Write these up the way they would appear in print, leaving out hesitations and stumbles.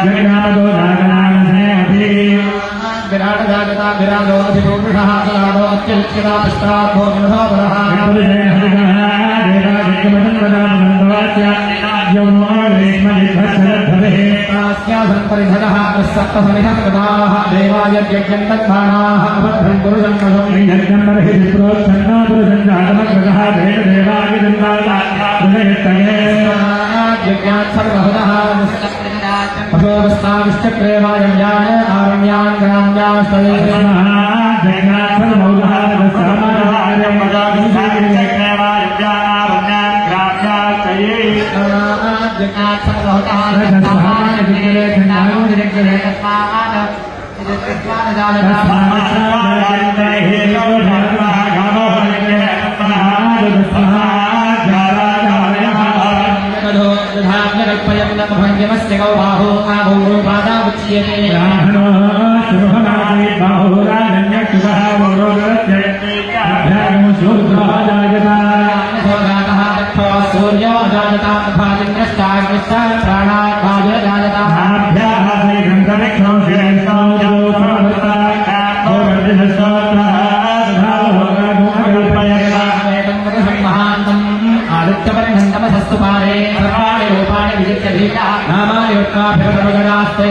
Jagannatha विराजोऽधिपुरुषः Salado अत्यलिख्यता पश्चात्भो निमधोपरः परिधरः सप्तसमिधः देवायज्ञन्तद्बाणाः अभद्रं पुरुषं अशोकस्ताविष्टक्रेवायं यान आरण्यान् ग्राम्यास्तये भंजमस्य गौ बाहो आभो बाधा उच्यते सूर्यो जायता भाजिन्द्रश्चाग्निश्च प्राणात् भाजो जायता आदित्यपरिघण्टमसस्तु पारे सर्वाणि रूपाणि विजित्य धीता नामायोत्काभिरमगणास्ते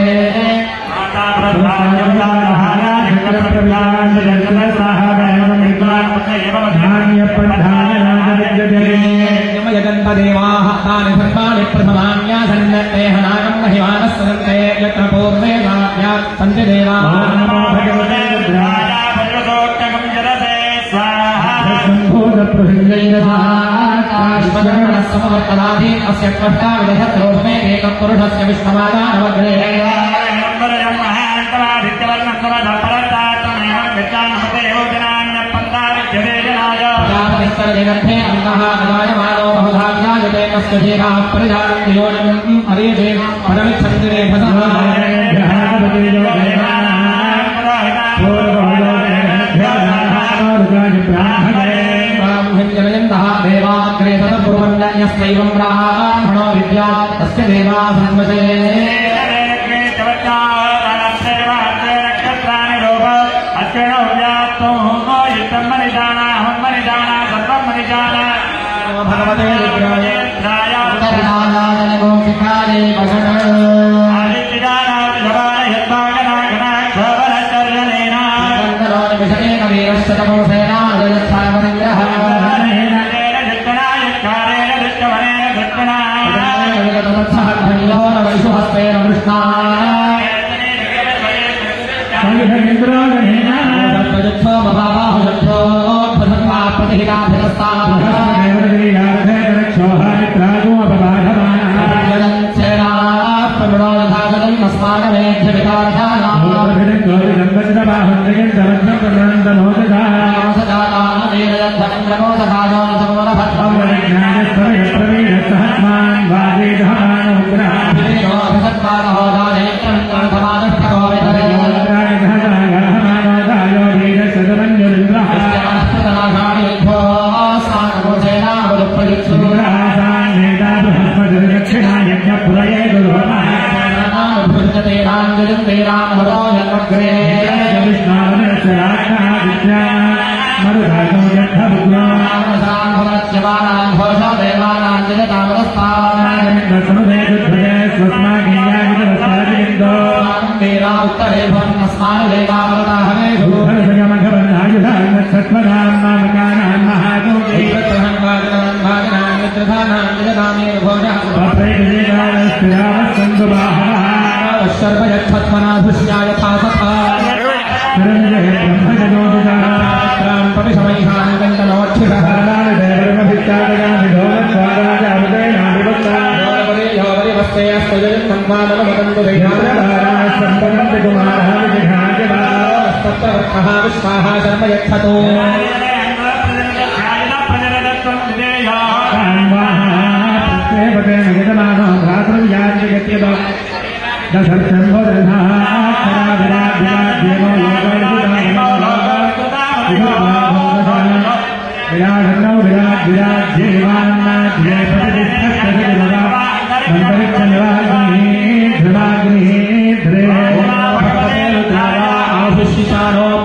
यमयगन्तदेवाः तानि सर्वाणि प्रथमान्यासन्नतेहनागं महिमानः सदन्ते यत्र पूर्वे वाक्यात् सन्ति देवाः समवर्तनाधि अस्य कष्टाविदधत्रोपमे एकं पुरुषस्य विष्णुमादानवग्रे जगन्धे अन्तः अदायमानो बहुधान्यायते तस्य जीवाः परिधानं योनिम् अरीते पदमिच्छन्ति रेखसः जनयन्तः देवाग्रे तदपूर्वन्यस्यैवं ब्राह्मणो विद्यात् तस्य देवा संवशे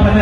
भगवते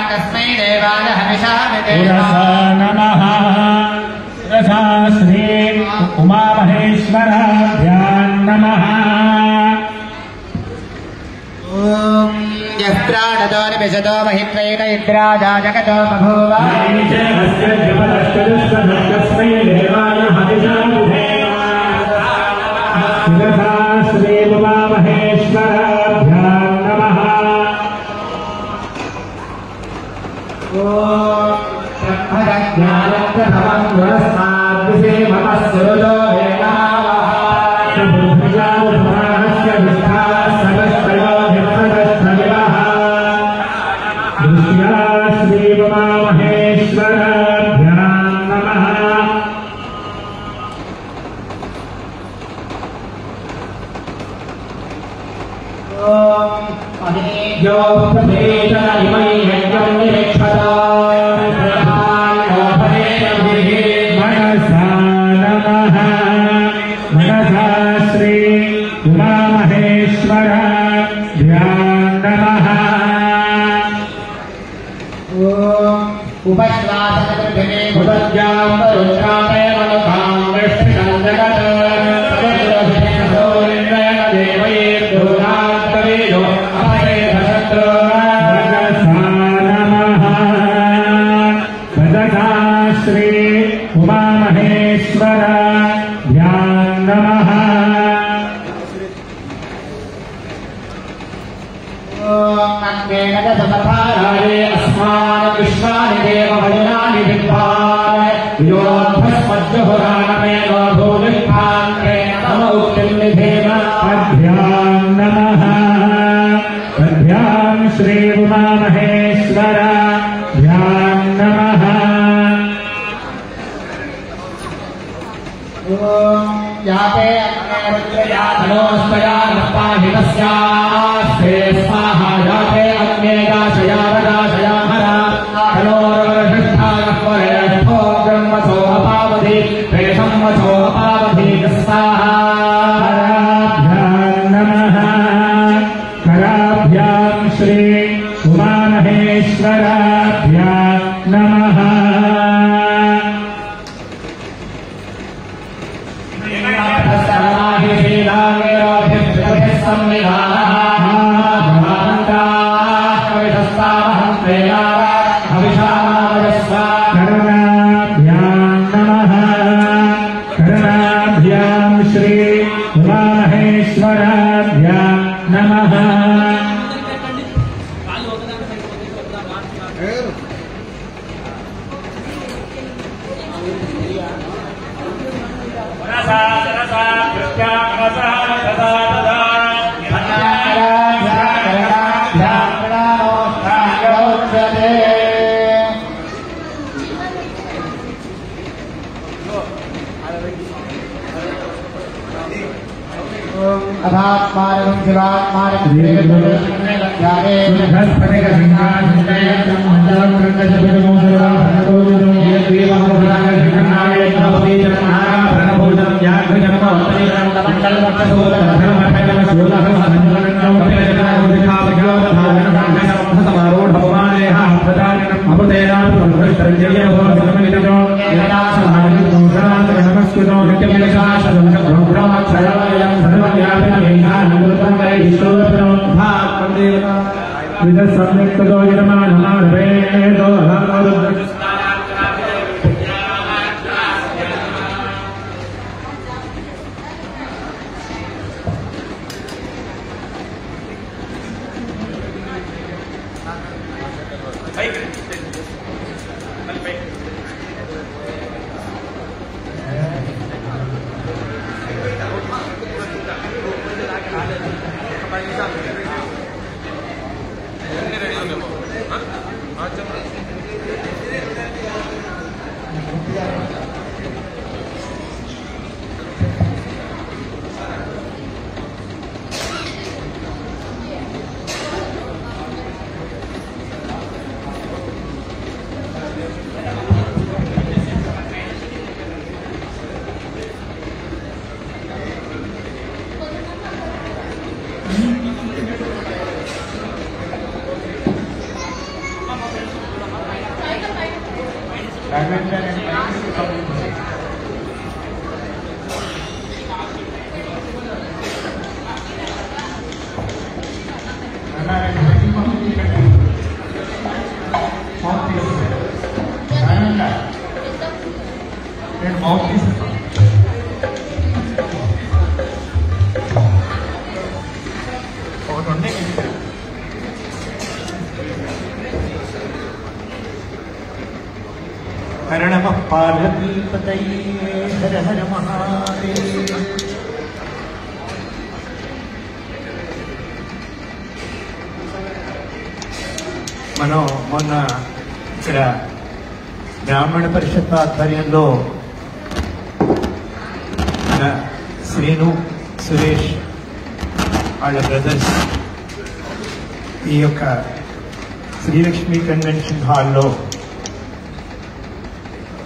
तस्मै देवाय हविषामिते नमः। रसा श्री उमामहेश्वराभ्यां नमः। ॐ यः प्राणतो निमिषतो महित्वेन इन्द्राजा जगतो बभूव तस्मै देवाय हविषामिते रसा श्री उमामहेश्वराभ्यां नमः। ज्ञानप्रथमं पुरस्ताद्विषेमतः सुरजो वेदावः दृष्ट्या श्रीउमामहेश्वराभ्यां नमः। यो प्रभेदमयि यज्ञं निरीक्षता मनसा नमः। मनसा श्री उमामहेश्वराभ्यां नमः। उपश्वासकृतिने उदज्ञां वरुष्काते मनुकां वृष्टिकं जगत् देवैर्दूरान्तवेदो अपरेधशत्रो मनसा नमः। भजता श्री उमामहेश्वराभ्यां नमः। राजे अस्मान् विश्वानि देवभजनानि विद्वान् योद्धस्मज्जुहुराणमेव भूमिष्ठान्ते नम उक्तिं निधेम। पद्भ्यां नमः। पद्भ्यां श्री उमामहेश्वराभ्यां नमः। याते नमोस्तया नपाहितस्यास्ते स्वाहा याते अन्ये दाशया हरा तनोरवृष्ठानः ब्रह्मसो अपावधि प्रेषं वचो अपावधि स्वाहा। कराभ्यां नमः। कराभ्यां श्री उमामहेश्वराभ्यां नमः। करणाभ्यां श्री उमामहेश्वराभ्यां नमः। अधात्मानं शिवात्मानं పార్వతీపతయే హర హర మహాదేవ. మనం మొన్న ఇక్కడ బ్రాహ్మణ పరిషత్ ఆధ్వర్యంలో శ్రీను సురేష్ వాళ్ళ బ్రదర్స్ ఈ యొక్క శ్రీలక్ష్మి కన్వెన్షన్ హాల్లో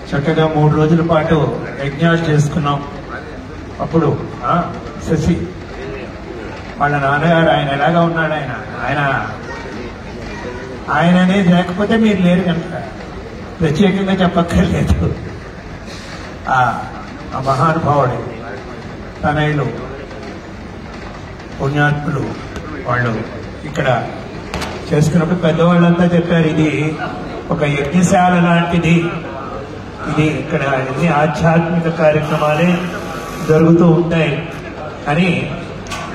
చక్కగా 3 రోజుల పాటు యజ్ఞాలు చేసుకున్నాం. అప్పుడు శశి వాళ్ళ నాన్నగారు ఆయన ఎలాగా ఉన్నాడు, ఆయన అనేది లేకపోతే మీరు లేరు కనుక ప్రత్యేకంగా చెప్పక్కర్లేదు. ఆ మహానుభావుడు తనయులు పుణ్యాత్ములు వాళ్ళు ఇక్కడ చేసుకున్నప్పుడు పెద్దవాళ్ళంతా చెప్పారు, ఇది ఒక యజ్ఞశాల లాంటిది, ఇది ఇక్కడ అన్ని ఆధ్యాత్మిక కార్యక్రమాలే జరుగుతూ ఉంటాయి అని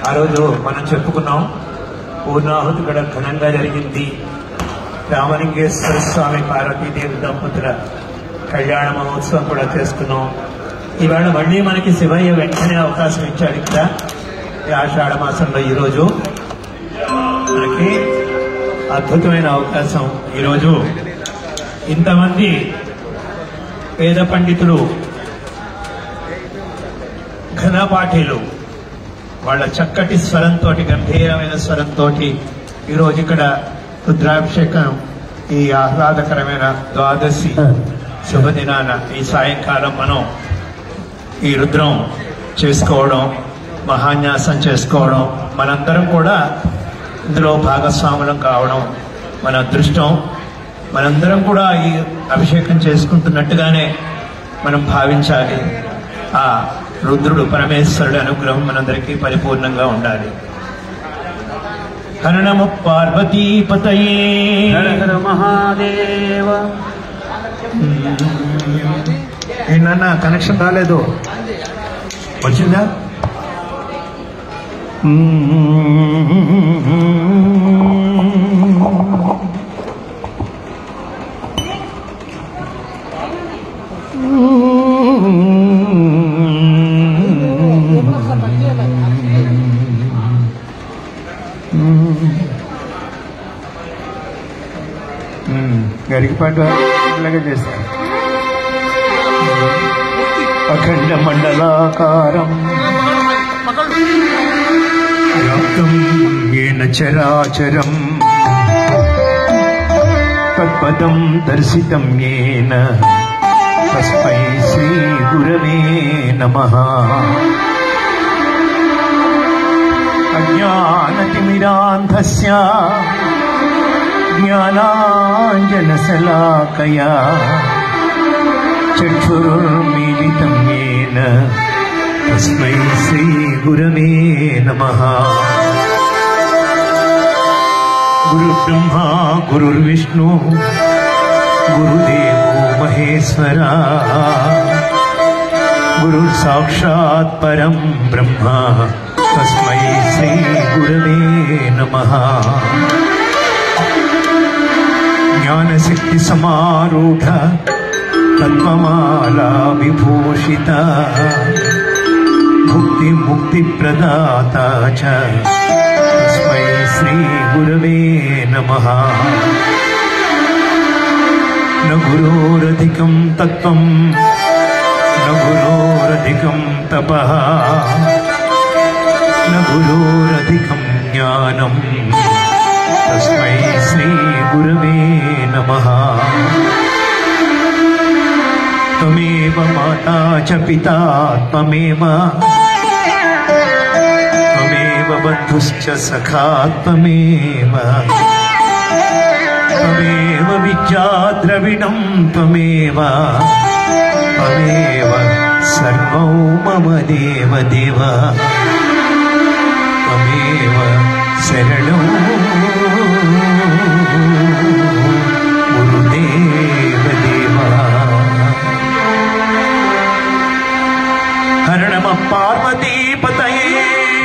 ఆ రోజు మనం చెప్పుకున్నాం. పూర్ణాహుతి కూడా ఘనంగా జరిగింది. రామలింగేశ్వర స్వామి పార్వతీదేవి దంపతుల కళ్యాణ మహోత్సవం కూడా చేసుకున్నాం. ఈవేళ మళ్ళీ మనకి శివయ్య వెంటనే అవకాశం ఇచ్చాడు. ఇక్కడ ఆషాఢ మాసంలో ఈరోజు మనకి అద్భుతమైన అవకాశం. ఈరోజు ఇంతమంది వేద పండితులు, ఘనపాఠీలు వాళ్ళ చక్కటి స్వరంతో, గంభీరమైన స్వరంతో ఈరోజు ఇక్కడ రుద్రాభిషేకం ఈ ఆహ్లాదకరమైన ద్వాదశి శుభదినాన ఈ సాయంకాలం మనం ఈ రుద్రం చేసుకోవడం, మహాన్యాసం చేసుకోవడం, మనందరం కూడా ఇందులో భాగస్వాములం కావడం మన అదృష్టం. మనందరం కూడా ఈ అభిషేకం చేసుకుంటున్నట్టుగానే మనం భావించాలి. ఆ రుద్రుడు పరమేశ్వరుడి అనుగ్రహం మనందరికీ పరిపూర్ణంగా ఉండాలి. హర నమ పార్వతీపతయే హర హర మహాదేవ. ఏంటన్నా కనెక్షన్ రాలేదు, వచ్చిందా? గరికపాటు ఇలాగే చేశారు. అఖండ మండలాకారం వ్యాప్తం ఏన చరాచరం తత్పదం దర్శితం ఏన తస్మై శ్రీ గురవే నమః. అజ్ఞానతిమిరాంధస్య జ్ఞానాంజనశలాకయా చక్షురుర్మీలితం యేన తస్మై శ్రీ గురవే నమః. గురుర్బ్రహ్మా గురుర్విష్ణు గురుదేవో మహేశ్వర గురుర్ సాక్షాత్ పరం బ్రహ్మ తస్మై శ్రీ గురవే నమః. జ్ఞానశక్తి సమారూఢ తత్వమాలా విభూషిత భుక్తి ముక్తి ప్రదాత చ తస్మై శ్రీ గురవే నమః. న గురోరధికం తత్వం న గురోరధికం తపః న గురోరధికం జ్ఞానం తస్మై శ్రీ గురవే నమః. త్వమేవ మాతా చ పితా త్వమేవ త్వమేవ బంధుశ్చ సఖా త్వమేవ త్వమేవ విద్యా ద్రవిణం త్వమేవ త్వమేవ సర్వం మమ దేవ దేవ త్వమేవ శరణం గురుదేవ దేవ. హర నమ పార్వతీపతయే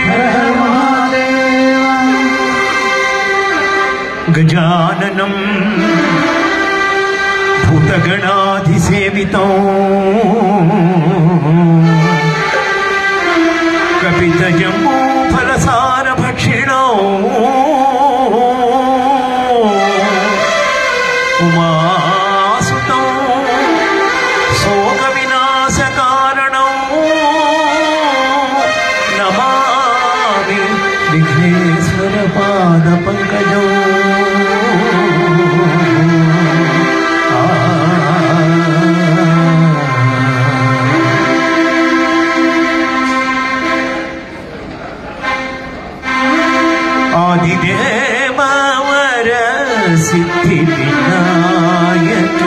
హర హర మహాదేవ. గజాననం భూతగణాధిపం కపితాధిసేవితం కపిత జంబూ ఫలసార భక్షిణో ఉమాసుతం శోక వినాశ కారణం నమామి విఘ్నేశ్వర పాద పంకజం. ఆదిదేవర సిద్ధి వినాయక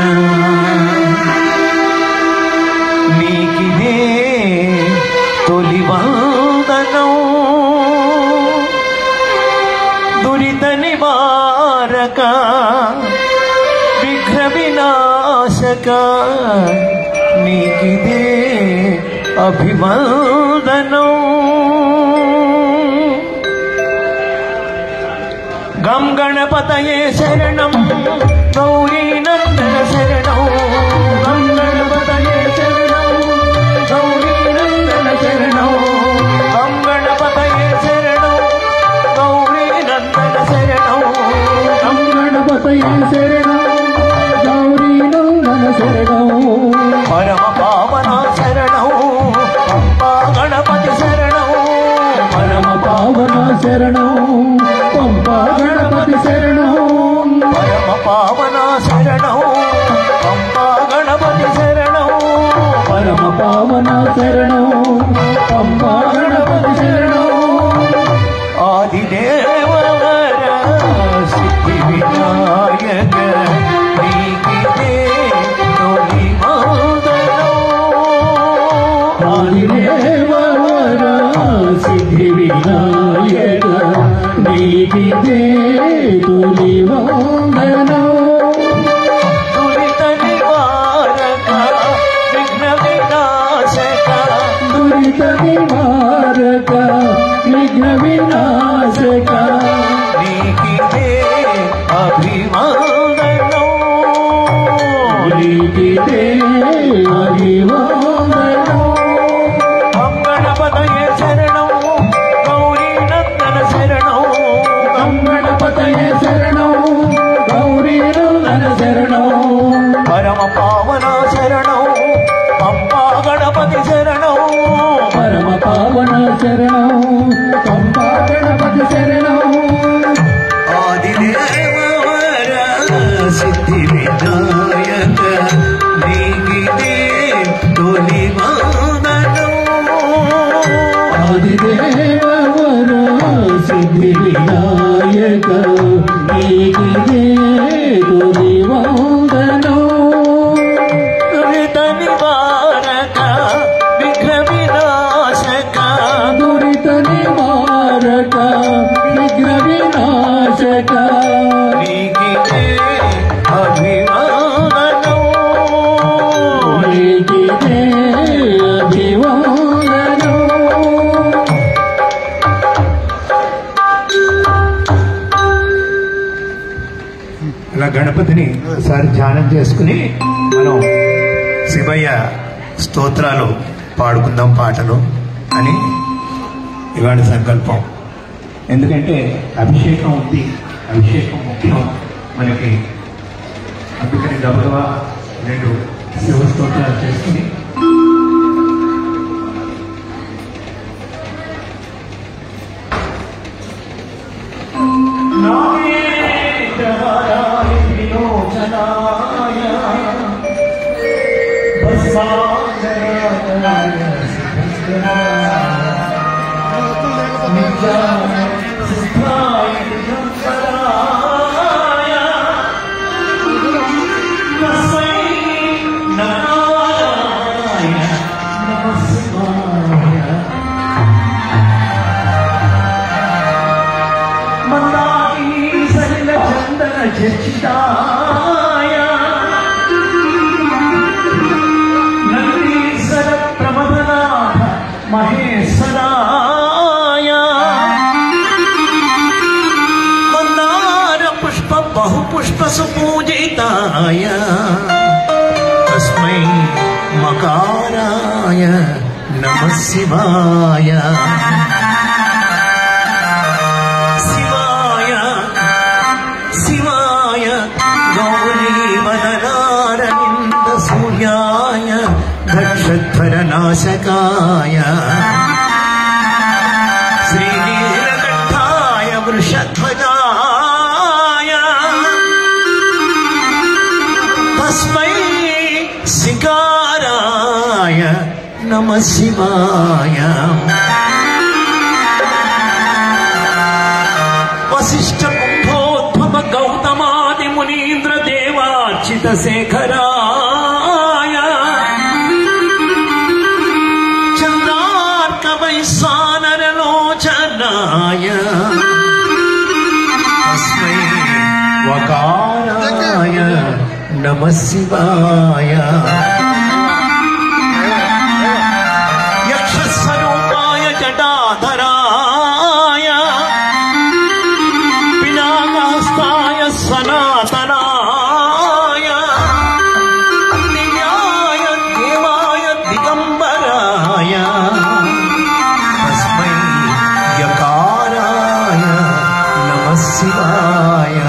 నీకిదే తొలి వందనం దురిత నివారక విఘ్న వినాశక నీకిదే అభివందనం. గం గణపతయే శరణం గౌరీ నందన శరణం. గం గణపతయే శరణం గౌరీ నందన శరణం. గం గణపతయే శరణం గౌరీ నందన శరణం. గం గణపతయే శరణం గౌరీ నందన శరణం. పరమ పావన శరణం పంపా గణపతి శరణం. పరమ పావన శరణం పంపా గణపతి శరణం. పరమ పావన శరణం పంపా గణపతి శరణం. పరమ పావన శరణం పంపా గణపతి శరణం. ఆదిదేవర సిద్ధి వినాయక నీకిదే తొలి వందనం. ఆదిదేవర సిద్ధి వినాయక నీకిదే తొలి వందనం. దురిత నివారక విఘ్న వినాశక దురిత నివారక విఘ్న వినాశక నీకిదే అభివందనం. నీకిదే అభివందనం. గం గణపతయే శరణం గౌరీ నందన శరణం. గం గణపతయే శరణం గౌరీ నందన శరణం. పరమ పావన శరణం పంపా గణపతి శరణం. పరమ పావన శరణం పంపా గణపతి శరణం. ఆదిదేవర సిద్ధి వినాయక నీకిదే తొలి వందనం. ఆదిదేవర సిద్ధి వినాయక నీకిదే తొలి వందనం. దురిత నివారక విఘ్న వినాశక దురిత నివారక విఘ్న వినాశక నీకిదే అభివందనం. నీకిదే అభివందనం. అలా గణపతిని ఒకసారి ధ్యానం చేసుకుని మనం శివయ్య స్తోత్రాలు పాడుకుందాం పాటలు అని ఇవాళ సంకల్పం. ఎందుకంటే అభిషేకం ఉంది, అభిషేకం ముఖ్యం మనకి. అందుకని గబగబా 2 శివ స్తోత్రాలు చేసుకుని నందీశ్వర ప్రమదనాథ మహేశ్వరాయ మందార పుష్ప బహుపుష్ప సుపూజితాయ తస్మై శివాయ శివాయ శివాయ గౌరీ వదనారవింద సూర్యాయ దక్షధ్వర నాశకాయ శ్రీనీలకంఠాయ వృషధ్వజాయ తస్మై శికారాయ నమః శివాయ వశిష్ఠ కుంభోద్భవ గౌతమాది మునీంద్ర దేవార్చిత శేఖరాయ చంద్రార్క వైశానరలోచనాయ తస్మై వకారాయ నమః శివాయ యక్షస్వరూపాయ జటాధరాయ పినాకహస్తాయ సనాతనాయ దివ్యాయ దేవాయ దిగంబరాయ తస్మై యకారాయ నమః శివాయ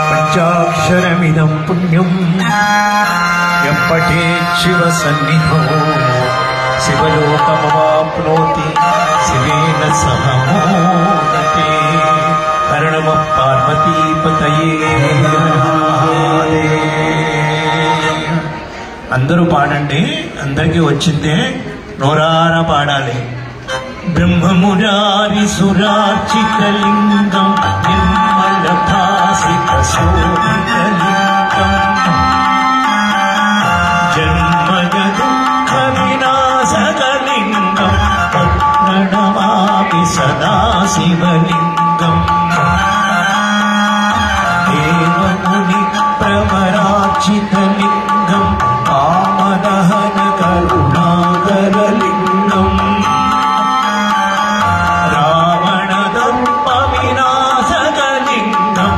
పంచాక్షరమిదం పుణ్యం పఠేత్ శివ సన్నిధో శివలోకమవాప్నోతి శివేన సహ మోదతే. హర నమః పార్వతీపతయే. అందరూ పాడండి, అందరికీ వచ్చిందే నోరారా పాడాలి. బ్రహ్మమురారి సురార్చిత లింగం నిర్మల భాసిత శోభిత లింగం జన్మజ దుఃఖ వినాశకలింగం ప్రణమామి సదా శివలింగం. దేవముని ప్రవరార్చితలింగం ఆమదహన కరుణాకరలింగం రావణ దర్ప వినాశకలింగం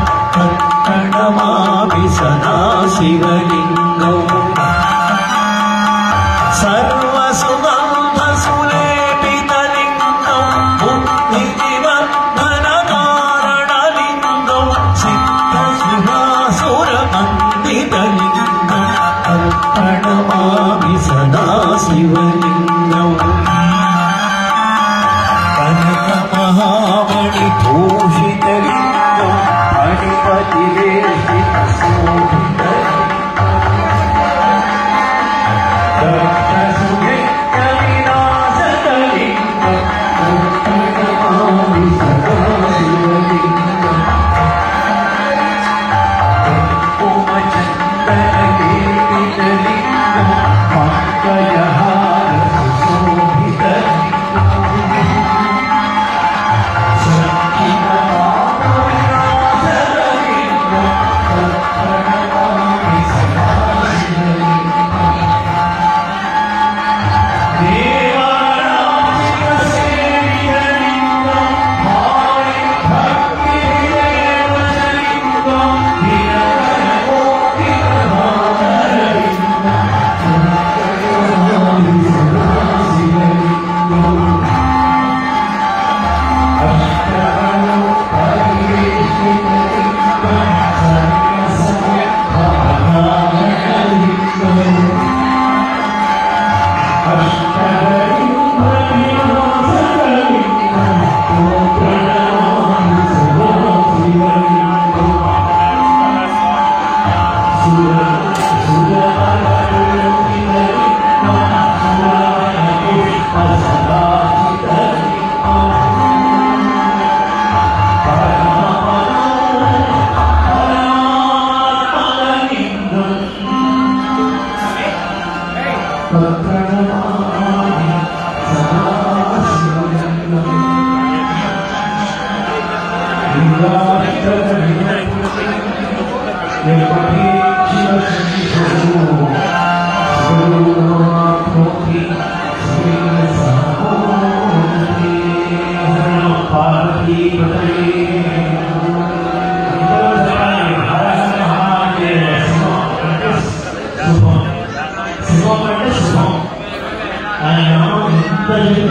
ప్రణమామి సదా శివలింగం. సర్వసుగంధసులేపితలింగం బుద్ధివర్ధనకారణలింగం సిద్ధసురాసురవందితలింగం ప్రణమామి సదా శివలింగం. కనక మహామణి భూషితలింగం ఫణిపతివేషిత Hare Hare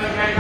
Hare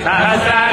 सहस्राय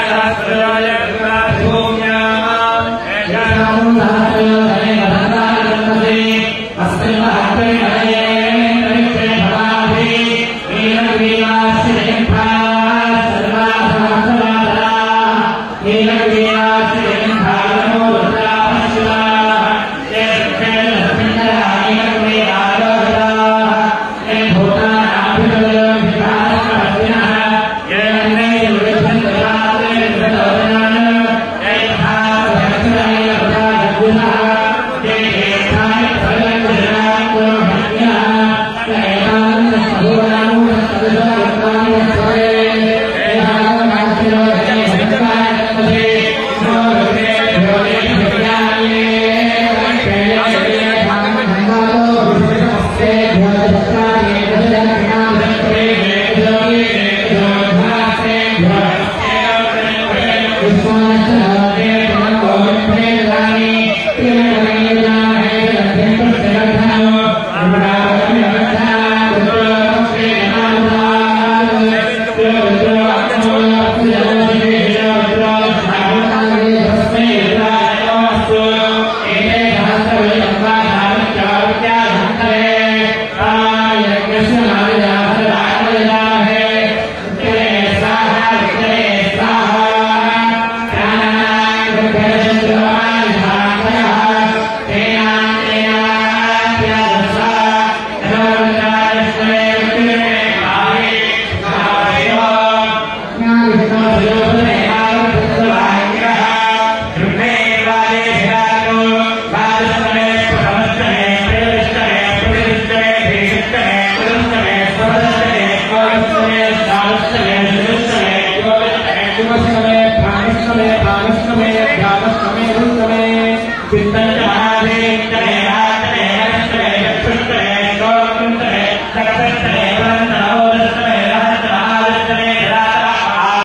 सर्वेभ्यः